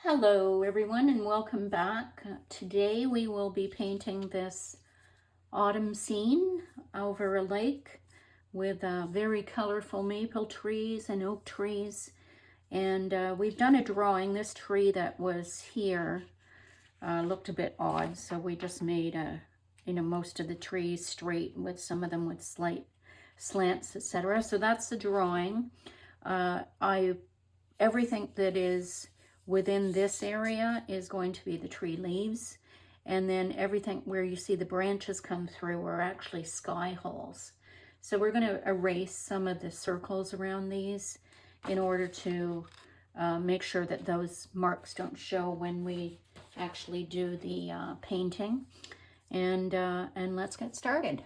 Hello everyone and welcome back. Today we will be painting this autumn scene over a lake with very colorful maple trees and oak trees. And we've done a drawing. This tree that was here looked a bit odd, so we just made most of the trees straight with some of them with slight slants, etc. So that's the drawing. Everything that is within this area is going to be the tree leaves, and then everything where you see the branches come through are actually sky holes. So we're going to erase some of the circles around these in order to make sure that those marks don't show when we actually do the painting. And let's get started.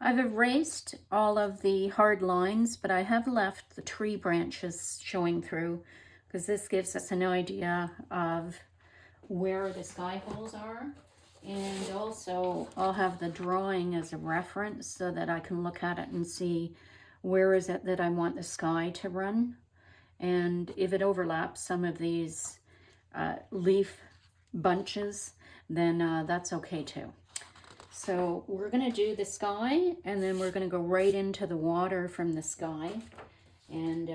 I've erased all of the hard lines, but I have left the tree branches showing through because this gives us an idea of where the sky holes are. And also I'll have the drawing as a reference so that I can look at it and see where is it that I want the sky to run. And if it overlaps some of these leaf bunches, then that's okay too. So we're going to do the sky, and then we're going to go right into the water from the sky and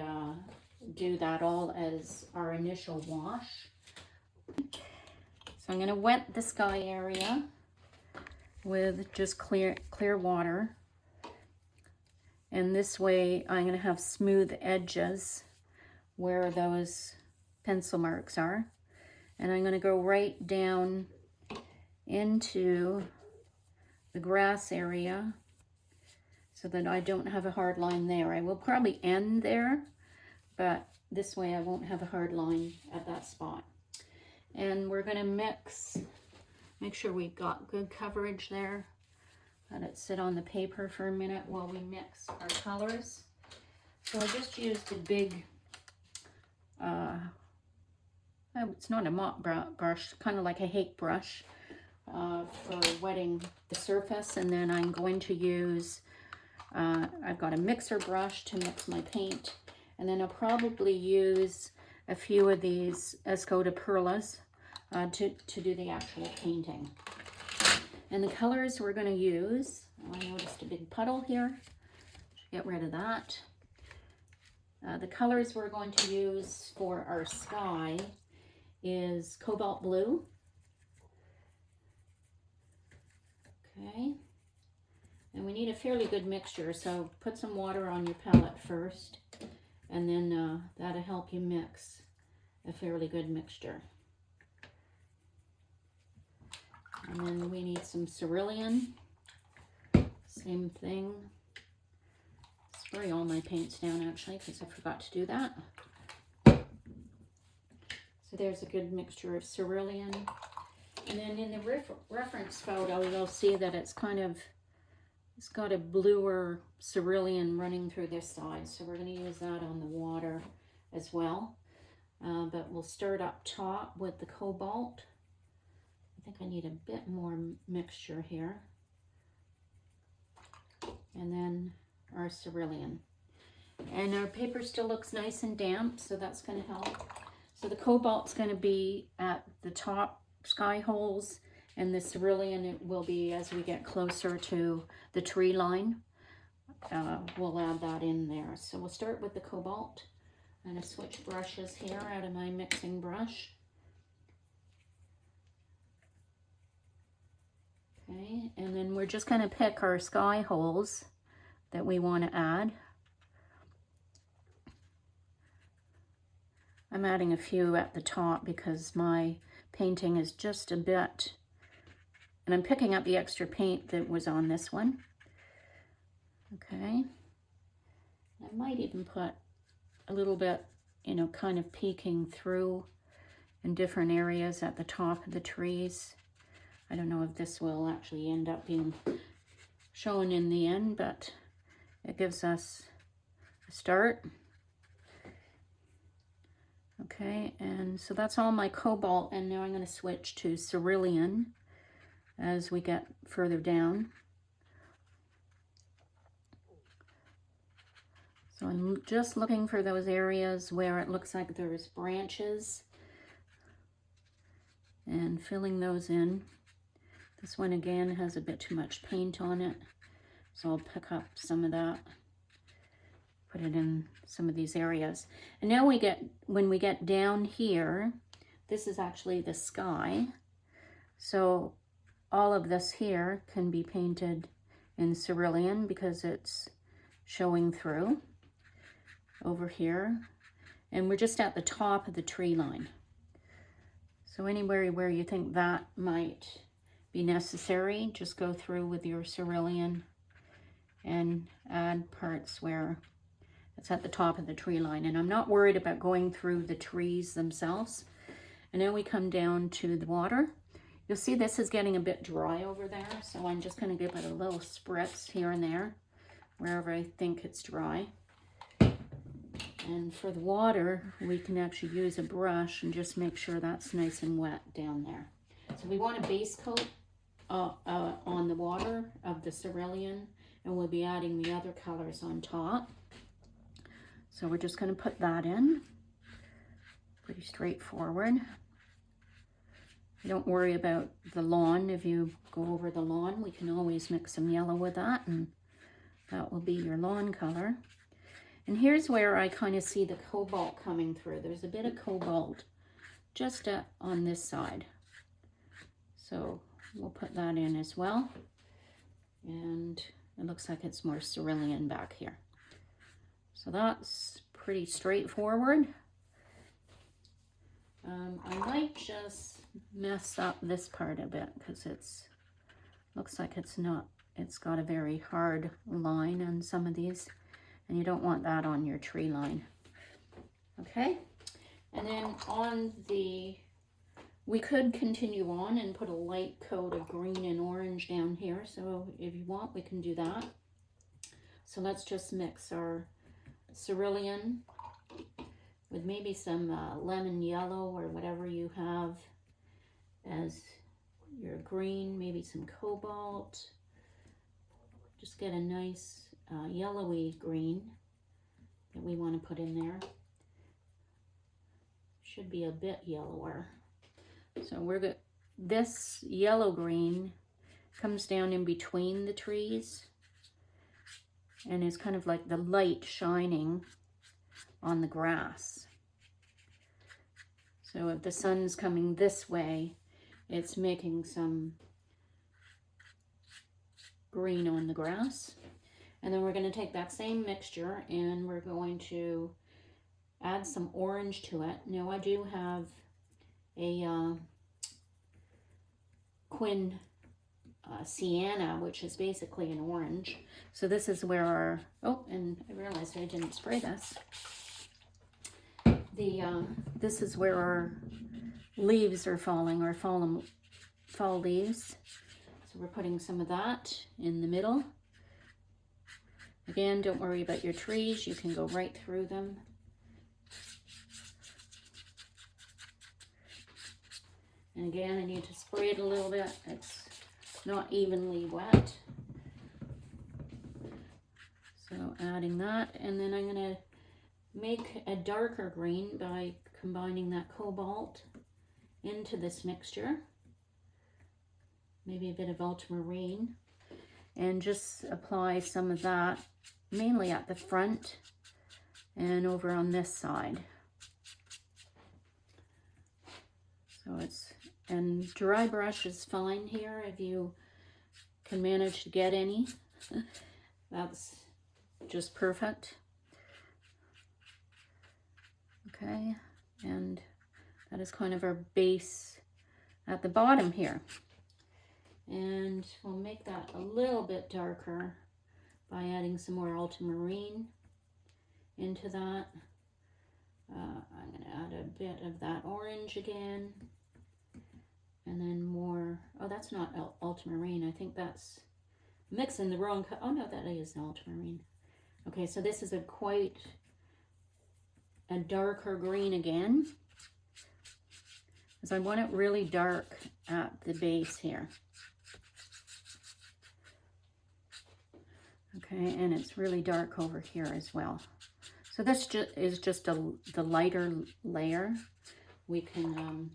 do that all as our initial wash. So I'm going to wet the sky area with just clear water. And this way I'm going to have smooth edges where those pencil marks are. And I'm going to go right down into the grass area so that I don't have a hard line there. I will probably end there, but this way I won't have a hard line at that spot. And we're going to make sure we've got good coverage there. Let it sit on the paper for a minute while we mix our colors. So I just used a big, it's not a mop brush, kind of like a hake brush, for wetting the surface. And then I'm going to use, I've got a mixer brush to mix my paint, and then I'll probably use a few of these Escoda Perlas to do the actual painting. And the colors we're going to use, I noticed a big puddle here, get rid of that. The colors we're going to use for our sky is cobalt blue. Okay, and we need a fairly good mixture, so put some water on your palette first, and then that'll help you mix a fairly good mixture. And then we need some cerulean, same thing. Spray all my paints down actually because I forgot to do that. So there's a good mixture of cerulean. And then in the reference photo, you'll see that it's got a bluer cerulean running through this side. So we're going to use that on the water as well. But we'll start up top with the cobalt. I think I need a bit more mixture here. And then our cerulean. And our paper still looks nice and damp, so that's going to help. So the cobalt's going to be at the top sky holes, and the cerulean it will be as we get closer to the tree line. We'll add that in there. So we'll start with the cobalt. I'm going to switch brushes here out of my mixing brush. Okay, and then we're just going to pick our sky holes that we want to add. I'm adding a few at the top because my painting is just a bit, and I'm picking up the extra paint that was on this one. Okay, I might even put a little bit, kind of peeking through in different areas at the top of the trees. I don't know if this will actually end up being shown in the end, but it gives us a start. Okay, and so that's all my cobalt, and now I'm going to switch to cerulean as we get further down. So So I'm just looking for those areas where it looks like there's branches and filling those in. This one again has a bit too much paint on it, so I'll pick up some of that, put it in some of these areas. And now when we get down here, this is actually the sky. So all of this here can be painted in cerulean because it's showing through over here. And we're just at the top of the tree line. So anywhere where you think that might be necessary, just go through with your cerulean and add parts where it's at the top of the tree line. And I'm not worried about going through the trees themselves. And then we come down to the water. You'll see this is getting a bit dry over there, so I'm just going to give it a little spritz here and there, wherever I think it's dry. And for the water, we can actually use a brush and just make sure that's nice and wet down there. So we want a base coat on the water of the cerulean, and we'll be adding the other colors on top. So we're just going to put that in. Pretty straightforward. Don't worry about the lawn. If you go over the lawn, we can always mix some yellow with that, and that will be your lawn color. And here's where I kind of see the cobalt coming through. There's a bit of cobalt just on this side. So we'll put that in as well. And it looks like it's more cerulean back here. So that's pretty straightforward. I might just mess up this part a bit because looks like it's got a very hard line on some of these, and you don't want that on your tree line. Okay, and then we could continue on and put a light coat of green and orange down here, so if you want we can do that. So let's just mix our cerulean with maybe some lemon yellow or whatever you have as your green, maybe some cobalt. Just get a nice yellowy green that we want to put in there. Should be a bit yellower. So we're good. This yellow green comes down in between the trees and is kind of like the light shining on the grass. So if the sun's coming this way, it's making some green on the grass. And then we're going to take that same mixture and we're going to add some orange to it. Now I do have a Quin Sienna, which is basically an orange. So this is where our, oh, and I realized I didn't spray this. This is where our leaves are falling, our fall leaves. So we're putting some of that in the middle. Again, don't worry about your trees. You can go right through them. And again, I need to spray it a little bit. It's not evenly wet. So adding that, and then I'm going to make a darker green by combining that cobalt into this mixture. Maybe a bit of ultramarine, and just apply some of that mainly at the front and over on this side. So and dry brush is fine here if you can manage to get any. That's just perfect. Okay, and that is kind of our base at the bottom here. And we'll make that a little bit darker by adding some more ultramarine into that. I'm going to add a bit of that orange again. And then more, oh, that's not ultramarine. I think that's mixing the wrong color. Oh no, that is ultramarine. Okay, so this is quite a darker green again, because I want it really dark at the base here. Okay, and it's really dark over here as well. So this is just the lighter layer. We can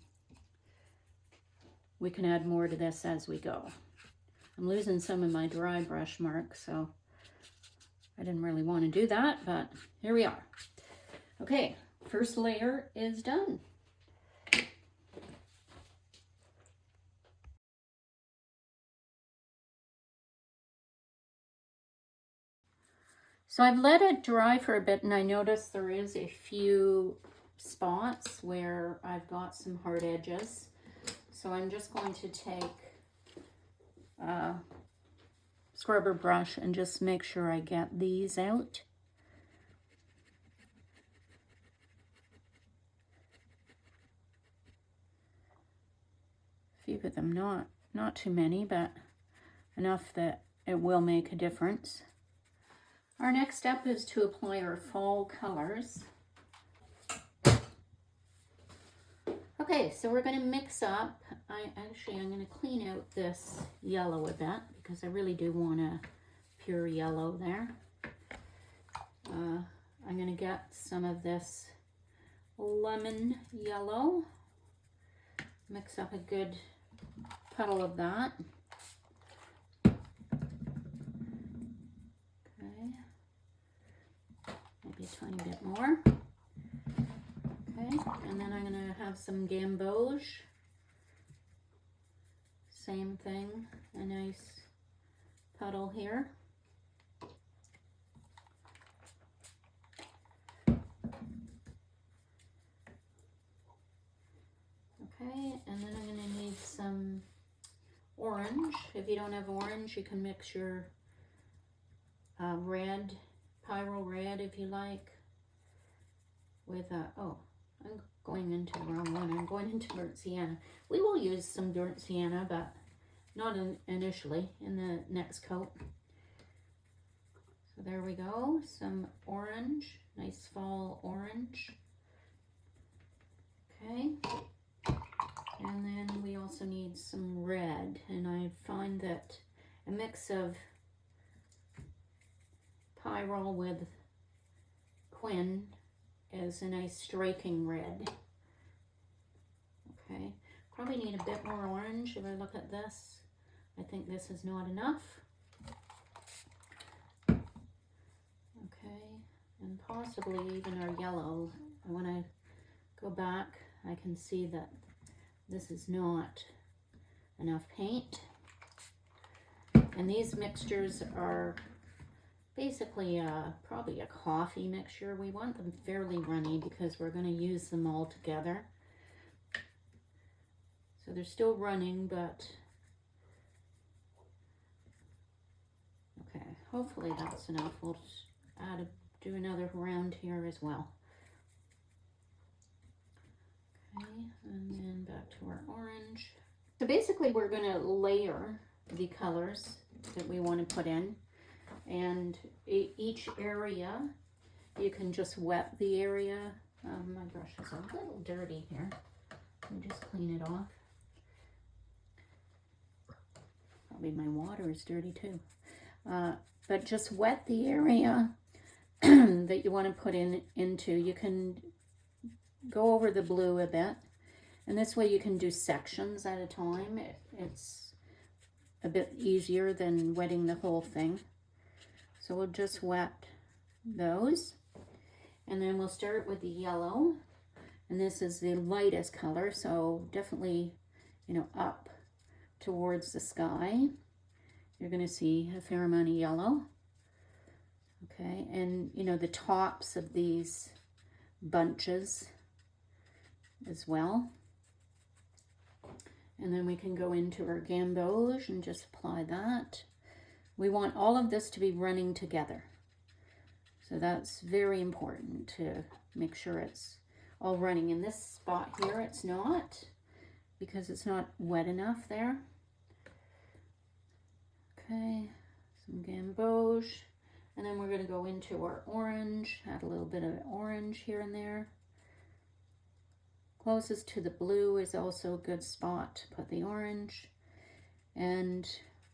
add more to this as we go. I'm losing some of my dry brush marks, so I didn't really want to do that, but here we are. Okay, first layer is done. So I've let it dry for a bit, and I noticed there is a few spots where I've got some hard edges. So I'm just going to take a scrubber brush and just make sure I get these out. A few of them, not too many, but enough that it will make a difference. Our next step is to apply our fall colors. Okay, so we're going to mix up. I'm going to clean out this yellow a bit because I really do want a pure yellow there. I'm going to get some of this lemon yellow. Mix up a good puddle of that. Maybe a tiny bit more. Okay, and then I'm going to have some gamboge. Same thing, a nice puddle here. Okay, and then I'm going to need some orange. If you don't have orange, you can mix your red, Pyro red if you like, with oh, I'm going into the wrong one. I'm going into burnt sienna. We will use some burnt sienna, but not initially, in the next coat. So there we go, some orange, nice fall orange. Okay, and then we also need some red, and I find that a mix of Pyrrole with Quinn is a nice striking red. Okay, probably need a bit more orange. If I look at this, I think this is not enough. Okay, and possibly even our yellow. And when I go back, I can see that this is not enough paint. And these mixtures are basically probably a coffee mixture. We want them fairly runny because we're going to use them all together. So they're still running, but okay, hopefully that's enough. We'll just do another round here as well. Okay, and then back to our orange. So basically we're going to layer the colors that we want to put in. And each area, you can just wet the area. My brush is a little dirty here. Let me just clean it off. Probably my water is dirty too. But just wet the area that you want to put into. You can go over the blue a bit. And this way you can do sections at a time. It's a bit easier than wetting the whole thing. So we'll just wet those, and then we'll start with the yellow, and this is the lightest color, so definitely, you know, up towards the sky. You're going to see a fair amount of yellow. Okay, and you know, the tops of these bunches as well. And then we can go into our gamboge and just apply that. We want all of this to be running together. So that's very important to make sure it's all running. In this spot here, it's not, because it's not wet enough there. Okay, some gamboge. And then we're going to go into our orange, add a little bit of orange here and there. Closest to the blue is also a good spot to put the orange. And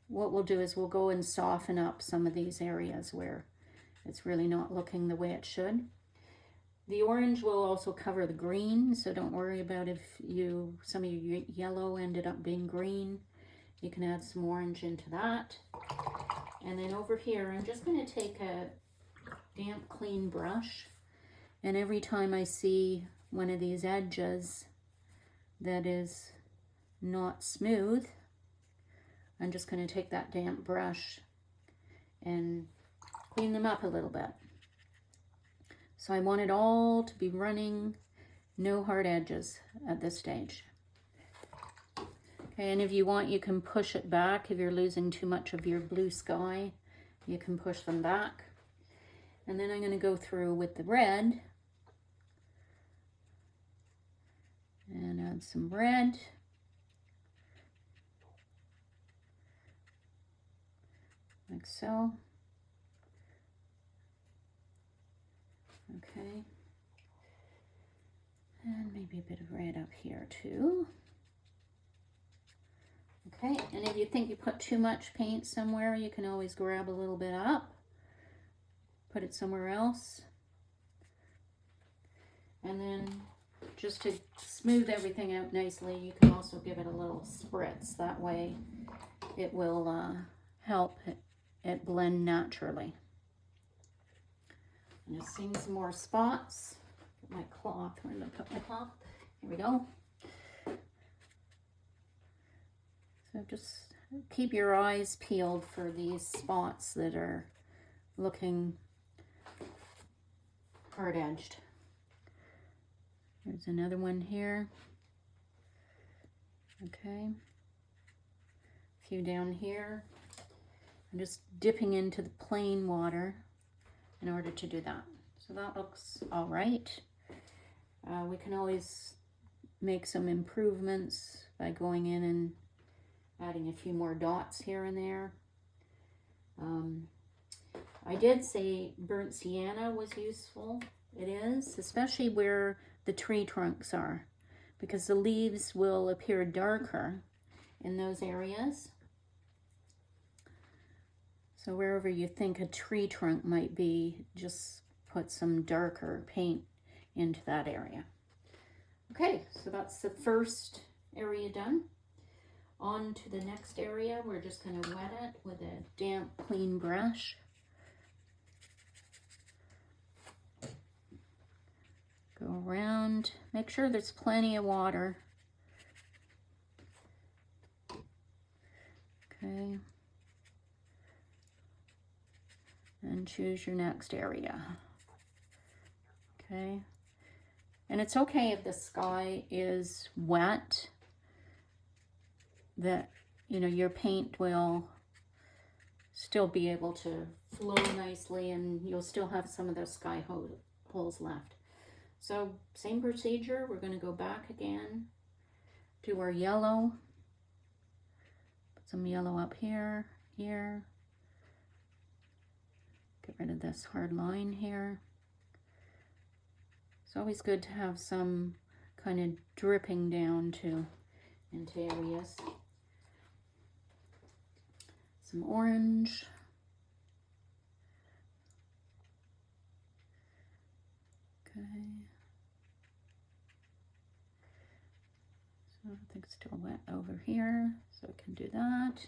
what we'll do is we'll go and soften up some of these areas where it's really not looking the way it should. The orange will also cover the green, so don't worry about if some of your yellow ended up being green. You can add some orange into that. And then over here, I'm just going to take a damp, clean brush. And every time I see one of these edges that is not smooth, I'm just going to take that damp brush and clean them up a little bit. So I want it all to be running, no hard edges at this stage. Okay, and if you want, you can push it back. If you're losing too much of your blue sky, you can push them back. And then I'm going to go through with the red and add some red. Like so. Okay. And maybe a bit of red up here too. Okay, and if you think you put too much paint somewhere, you can always grab a little bit up, put it somewhere else. And then just to smooth everything out nicely, you can also give it a little spritz. That way it will help it blend naturally. I'm just seeing some more spots. Get my cloth. Where did I put my cloth? Here we go. So just keep your eyes peeled for these spots that are looking hard-edged. There's another one here. Okay. A few down here. I'm just dipping into the plain water in order to do that. So that looks all right. We can always make some improvements by going in and adding a few more dots here and there. I did say burnt sienna was useful. It is, especially where the tree trunks are, because the leaves will appear darker in those areas. So wherever you think a tree trunk might be, just put some darker paint into that area. Okay, so that's the first area done. On to the next area. We're just going to wet it with a damp, clean brush. Go around. Make sure there's plenty of water. Okay. And choose your next area. Okay. And it's okay if the sky is wet, that, you know, your paint will still be able to flow nicely and you'll still have some of those sky holes left. So same procedure, we're going to go back again, do our yellow, put some yellow up here, here, get rid of this hard line here. It's always good to have some kind of dripping down into areas. Some orange. Okay. So I think it's still wet over here, so I can do that.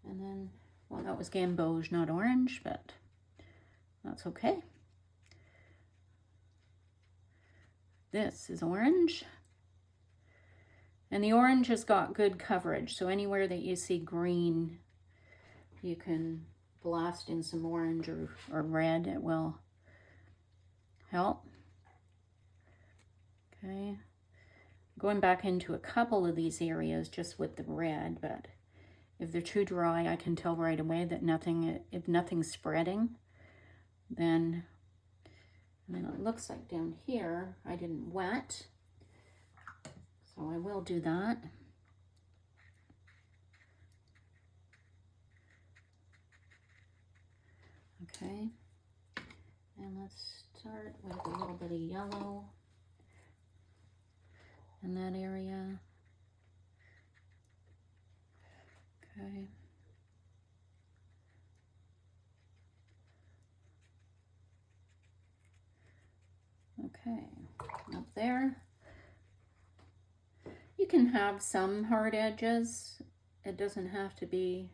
And then, well, that was gamboge, not orange, but that's okay. This is orange. And the orange has got good coverage, so anywhere that you see green, you can blast in some orange or red. It will help. Okay. Going back into a couple of these areas just with the red, but if they're too dry, I can tell right away that if nothing's spreading, then, I mean, it looks like down here I didn't wet, so I will do that. Okay, and let's start with a little bit of yellow in that area. Okay. Okay, up there. You can have some hard edges. It doesn't have to be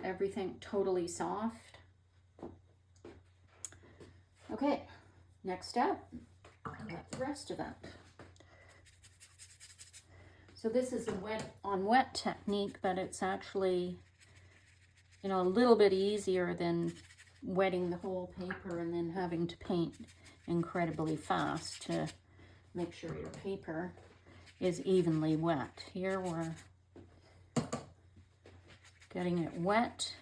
everything totally soft. Okay, next step, get the rest of that. So this is a wet on wet technique, but it's actually, you know, a little bit easier than wetting the whole paper and then having to paint incredibly fast to make sure your paper is evenly wet. Here we're getting it wet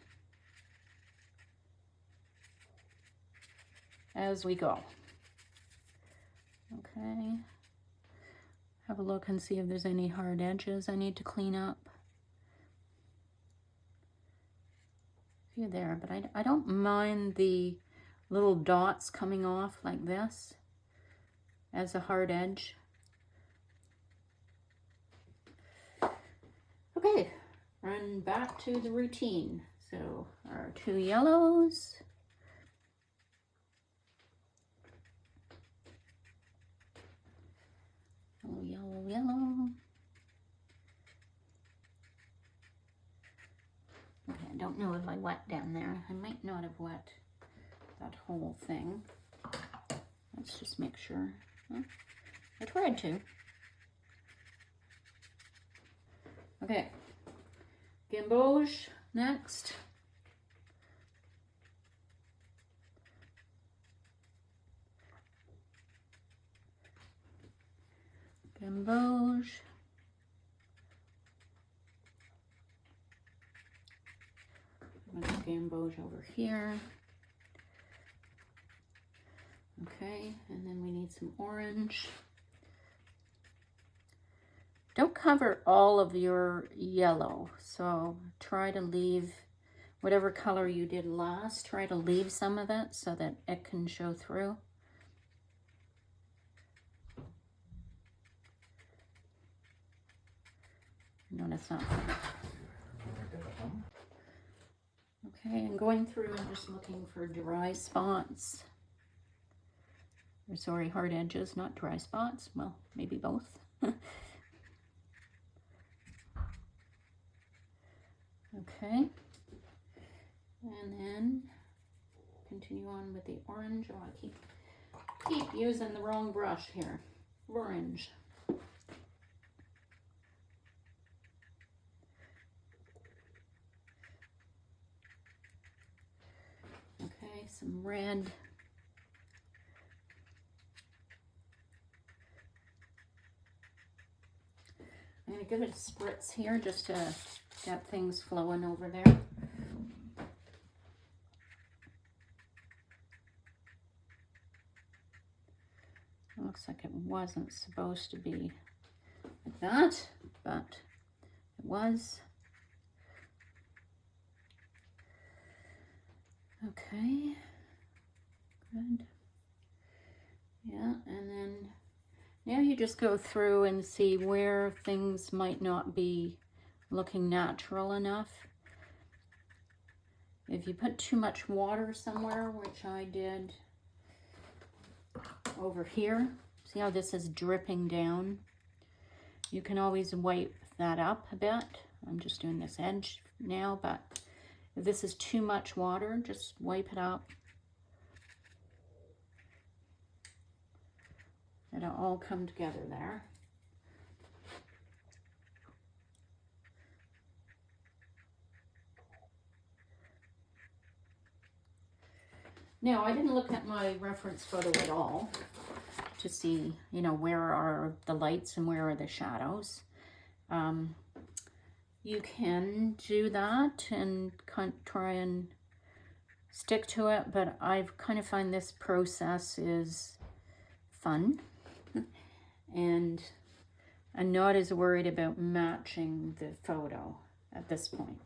as we go. Okay, have a look and see if there's any hard edges I need to clean up. A few there, but I don't mind the little dots coming off like this as a hard edge. Okay, run back to the routine. So our 2 yellows. Yellow, yellow, yellow. Okay, I don't know if I wet down there. I might not have wet that whole thing. Let's just make sure. Huh? I tried to. Okay, gamboge next. Gamboge. I'm going to gamboge over here. Okay, and then we need some orange. Don't cover all of your yellow, so try to leave whatever color you did last, try to leave some of it so that it can show through. Notice that. Okay, I'm going through and just looking for dry spots. Or sorry, hard edges, not dry spots. Well, maybe both. Okay, and then continue on with the orange. Oh, I keep using the wrong brush here. Orange. Okay, some red. I'm going to give it a spritz here just to get things flowing over there. Looks like it wasn't supposed to be like that, but it was. Okay, good. Yeah, and then now you just go through and see where things might not be looking natural enough. If you put too much water somewhere, which I did over here, see how this is dripping down? You can always wipe that up a bit. I'm just doing this edge now, but if this is too much water, just wipe it up. It'll all come together there. Now, I didn't look at my reference photo at all to see, you know, where are the lights and where are the shadows. You can do that and try and stick to it, but I kind of find this process is fun. And I'm not as worried about matching the photo at this point.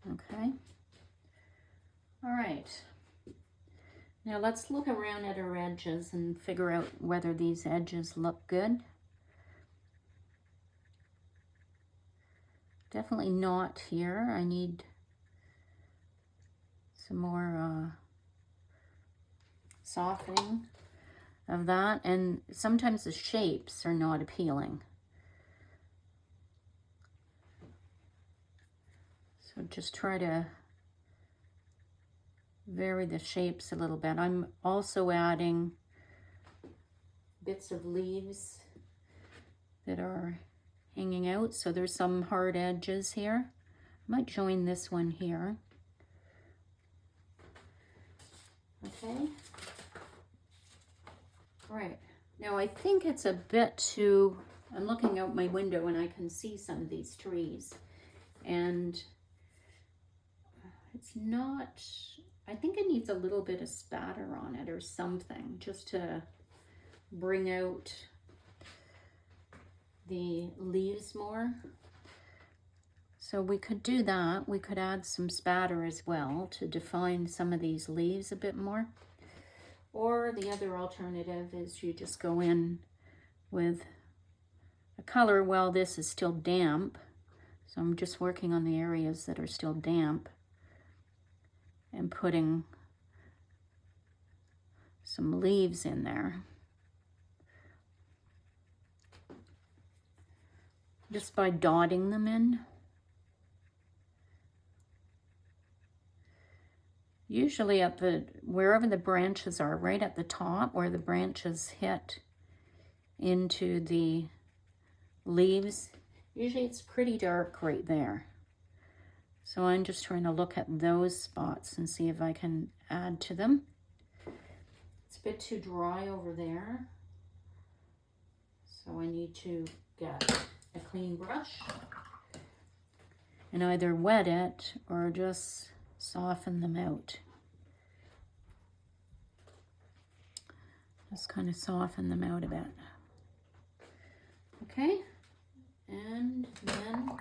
Okay. All right. Now let's look around at our edges and figure out whether these edges look good. Definitely not here. I need some more softening of that. And sometimes the shapes are not appealing. So just try to vary the shapes a little bit. I'm also adding bits of leaves that are hanging out. So there's some hard edges here. I might join this one here. Okay. All right. Now I think it's a bit too, I'm looking out my window and I can see some of these trees. And it's not, I think it needs a little bit of spatter on it or something just to bring out the leaves more. So we could do that. We could add some spatter as well to define some of these leaves a bit more. Or the other alternative is you just go in with a color while this is still damp. So I'm just working on the areas that are still damp and putting some leaves in there. Just by dotting them in. Usually at wherever the branches are, right at the top where the branches hit into the leaves, usually it's pretty dark right there. So I'm just trying to look at those spots and see if I can add to them. It's a bit too dry over there. So I need to get a clean brush and either wet it or just soften them out. Just kind of soften them out a bit. Okay, and then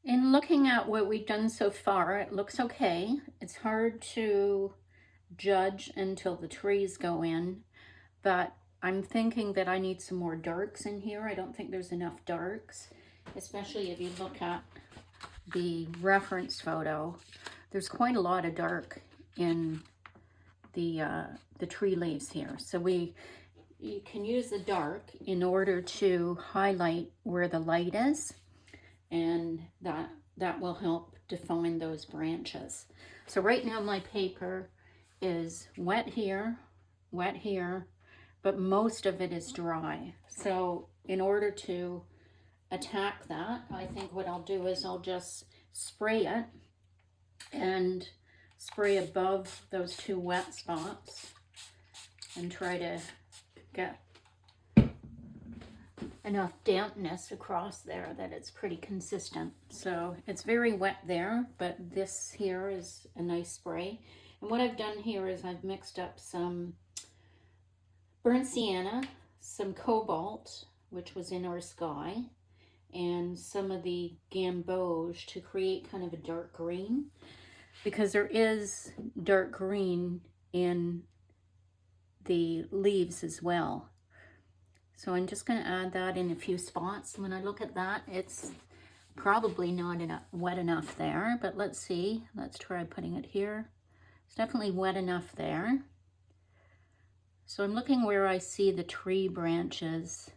in looking at what we've done so far, it looks okay. It's hard to judge until the trees go in, but I'm thinking that I need some more darks in here. I don't think there's enough darks, especially if you look at the reference photo. There's quite a lot of dark in the tree leaves here. So you can use the dark in order to highlight where the light is, and that will help define those branches. So right now my paper is wet here, but most of it is dry. So in order to attack that, I think what I'll do is I'll just spray it and spray above those two wet spots and try to get enough dampness across there that it's pretty consistent. So it's very wet there, but this here is a nice spray. And what I've done here is I've mixed up some burnt sienna, some cobalt, which was in our sky, and some of the gamboge to create kind of a dark green, because there is dark green in the leaves as well. So I'm just going to add that in a few spots. When I look at that, it's probably not wet enough there, but let's see. Let's try putting it here. It's definitely wet enough there. So I'm looking where I see the tree branches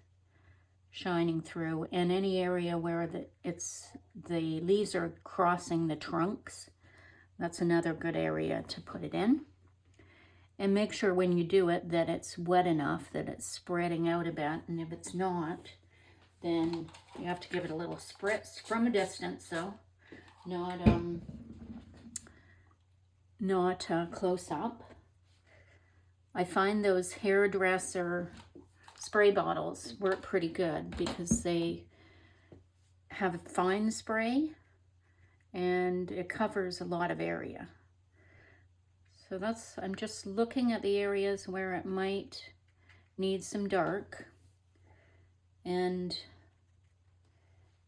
shining through, and any area where the leaves are crossing the trunks. That's another good area to put it in. And make sure when you do it that it's wet enough, that it's spreading out a bit. And if it's not, then you have to give it a little spritz from a distance, so not close up. I find those hairdresser spray bottles work pretty good because they have a fine spray and it covers a lot of area. So I'm just looking at the areas where it might need some dark and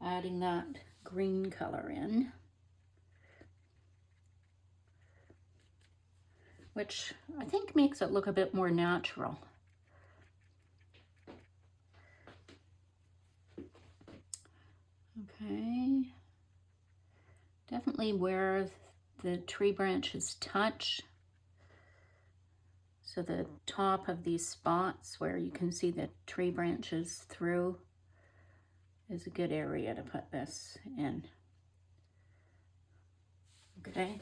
adding that green color in, which I think makes it look a bit more natural. Okay. Definitely where the tree branches touch. So the top of these spots where you can see the tree branches through is a good area to put this in. Okay.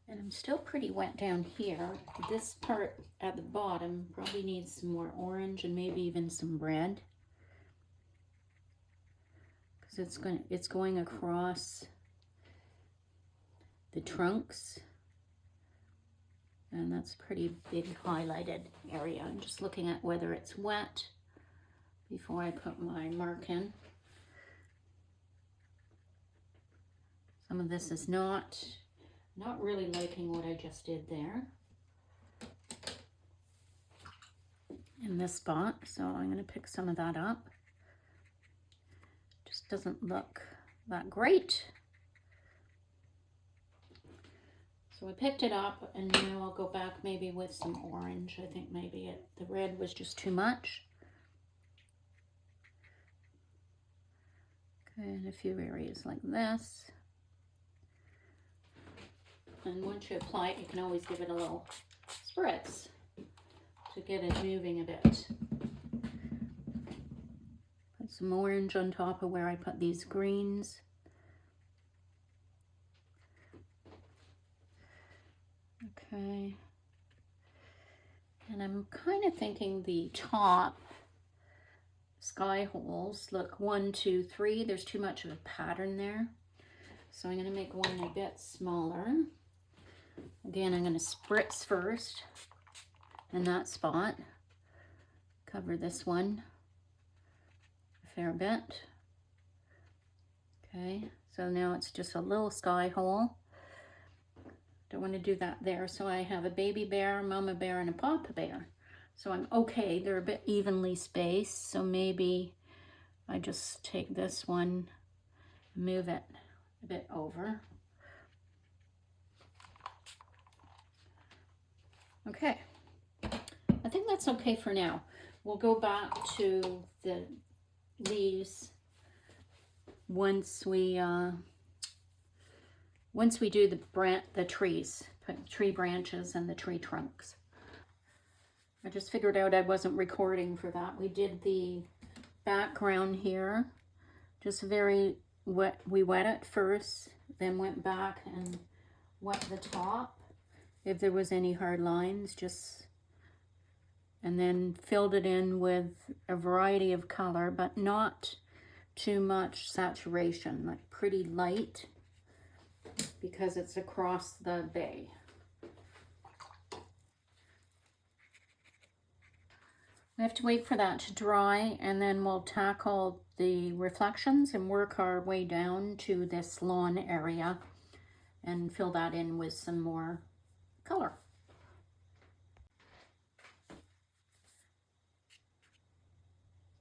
And I'm still pretty wet down here. This part at the bottom probably needs some more orange and maybe even some red. Because it's going across the trunks. And that's a pretty big highlighted area. I'm just looking at whether it's wet before I put my mark in. Some of this is not really liking what I just did there in this spot, so I'm going to pick some of that up. Just doesn't look that great. So I picked it up, and now I'll go back maybe with some orange. I think maybe the red was just too much. Okay, in a few areas like this. And once you apply it, you can always give it a little spritz to get it moving a bit. Put some orange on top of where I put these greens. Okay. And I'm kind of thinking the top sky holes, look, 1, 2, 3, there's too much of a pattern there. So I'm going to make one a bit smaller. Again, I'm going to spritz first in that spot. Cover this one a fair bit. Okay, so now it's just a little sky hole. Don't want to do that there. So I have a baby bear, mama bear, and a papa bear. So I'm okay. They're a bit evenly spaced. So maybe I just take this one, move it a bit over. Okay, I think that's okay for now. We'll go back to the leaves once we do the trees, tree branches and the tree trunks. I just figured out I wasn't recording for that. We did the background here, just very wet. We wet it first, then went back and wet the top. If there was any hard lines, and then filled it in with a variety of color, but not too much saturation, like pretty light, because it's across the bay. We have to wait for that to dry, and then we'll tackle the reflections and work our way down to this lawn area and fill that in with some more color.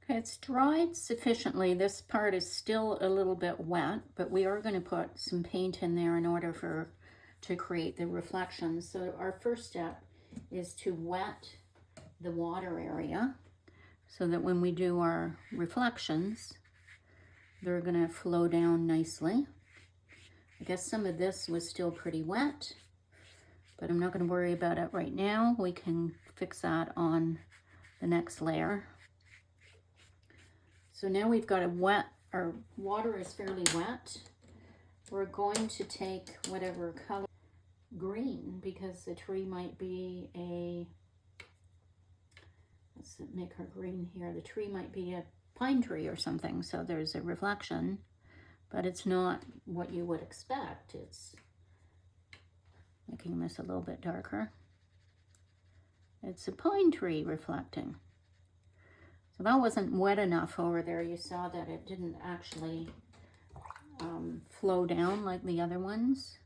Okay, it's dried sufficiently. This part is still a little bit wet, but we are going to put some paint in there in order to create the reflections. So our first step is to wet the water area so that when we do our reflections, they're going to flow down nicely. I guess some of this was still pretty wet, but I'm not going to worry about it right now. We can fix that on the next layer. So now we've got our water is fairly wet. We're going to take whatever color, green, because the tree might be let's make her green here. The tree might be a pine tree or something, so there's a reflection, but it's not what you would expect. It's making this a little bit darker. It's a pine tree reflecting. So that wasn't wet enough over there. You saw that it didn't actually flow down like the other ones.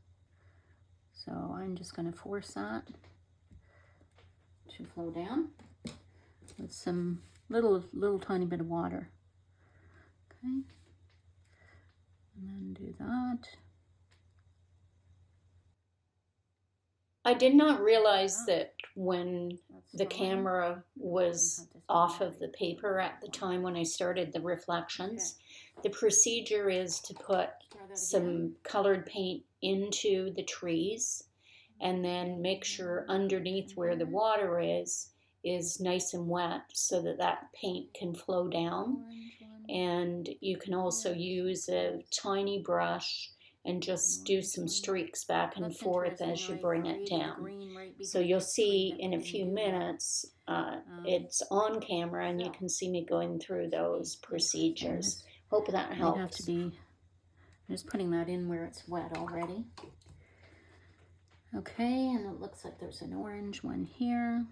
So I'm just going to force that to flow down with some little tiny bit of water. Okay. And then do that. I did not realize that when the camera was off of the paper at the time when I started the reflections, the procedure is to put some colored paint into the trees and then make sure underneath where the water is nice and wet so that that paint can flow down. And you can also use a tiny brush and just do some streaks back and forth as you bring it down. So you'll see in a few minutes, it's on camera and you can see me going through those procedures. Hope that helps. Have to be, I'm just putting that in where it's wet already. Okay, and it looks like there's an orange one here.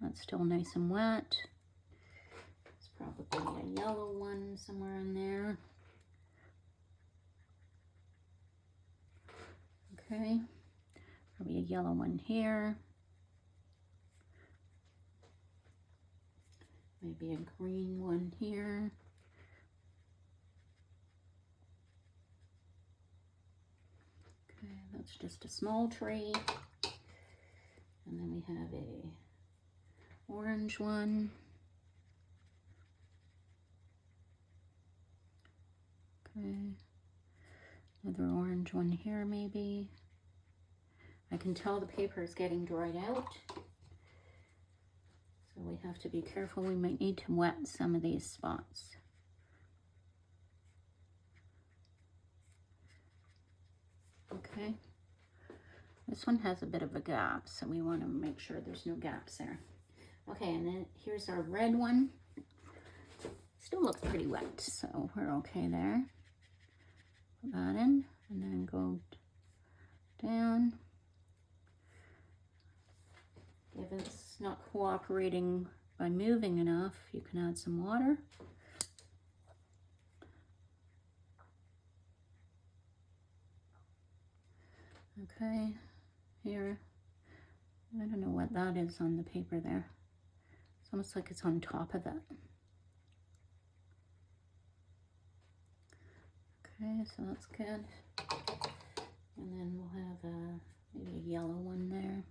That's still nice and wet. There's probably a yellow one somewhere in there. Okay, probably a yellow one here. Maybe a green one here. Okay, that's just a small tree. And then we have a orange one. Okay, another orange one here maybe. I can tell the paper is getting dried out. So we have to be careful. We might need to wet some of these spots. Okay. This one has a bit of a gap, so we want to make sure there's no gaps there. Okay, and then here's our red one. Still looks pretty wet, so we're okay there. Put that in, and then go down. If it's not cooperating by moving enough, you can add some water. Okay, here, I don't know what that is on the paper there. It's almost like it's on top of it. Okay, so that's good. And then we'll have maybe a yellow one there.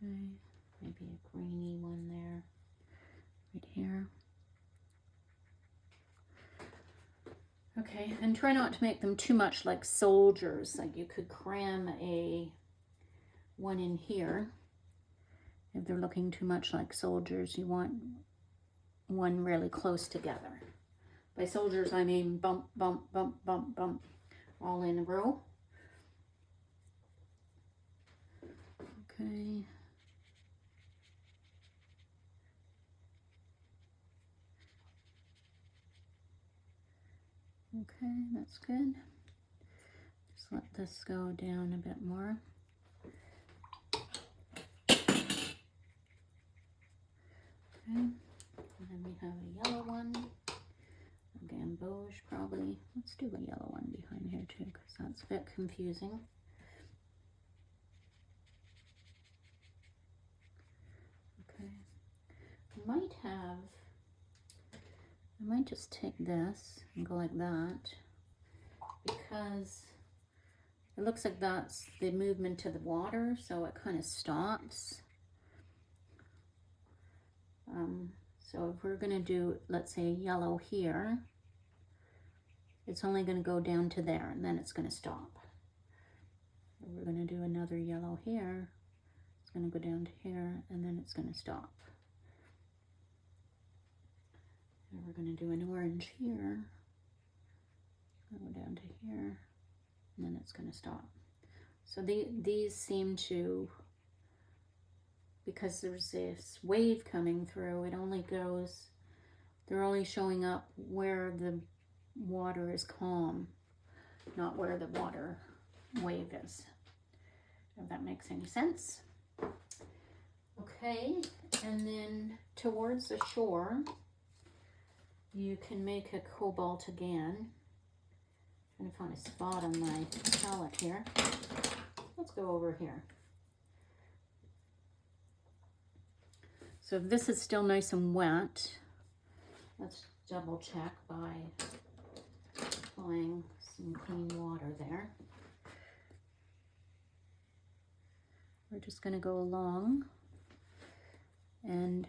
Okay, maybe a greeny one there, right here. Okay, and try not to make them too much like soldiers. Like you could cram a one in here. If they're looking too much like soldiers, you want one really close together. By soldiers, I mean bump, bump, bump, bump, bump, all in a row. Okay. Okay, that's good. Just let this go down a bit more. Okay, and then we have a yellow one, a gamboge probably. Let's do a yellow one behind here too, because that's a bit confusing. Okay, I might just take this and go like that, because it looks like that's the movement to the water, so it kind of stops. So if we're going to do, let's say, a yellow here, it's only going to go down to there, and then it's going to stop. If we're going to do another yellow here, it's going to go down to here, and then it's going to stop. And we're going to do an orange here, go down to here, and then it's going to stop. So these seem to, because there's this wave coming through, it only goes, they're only showing up where the water is calm, not where the water wave is. If that makes any sense. Okay, and then towards the shore, you can make a cobalt again. I'm trying to find a spot on my palette here. Let's go over here. So if this is still nice and wet, let's double check by applying some clean water there. We're just going to go along, and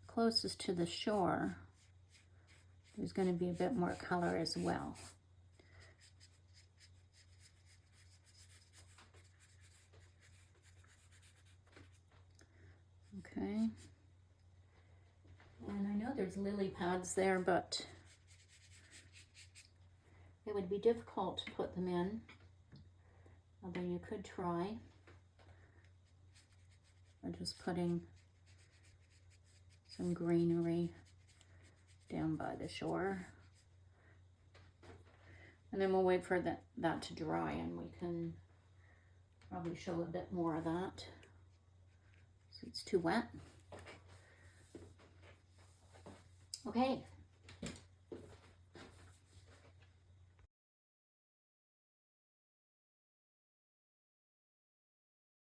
closest to the shore, there's going to be a bit more color as well. Okay. And I know there's lily pads there, but it would be difficult to put them in, although you could try. We're just putting some greenery down by the shore. And then we'll wait for that to dry, and we can probably show a bit more of that. So it's too wet. Okay,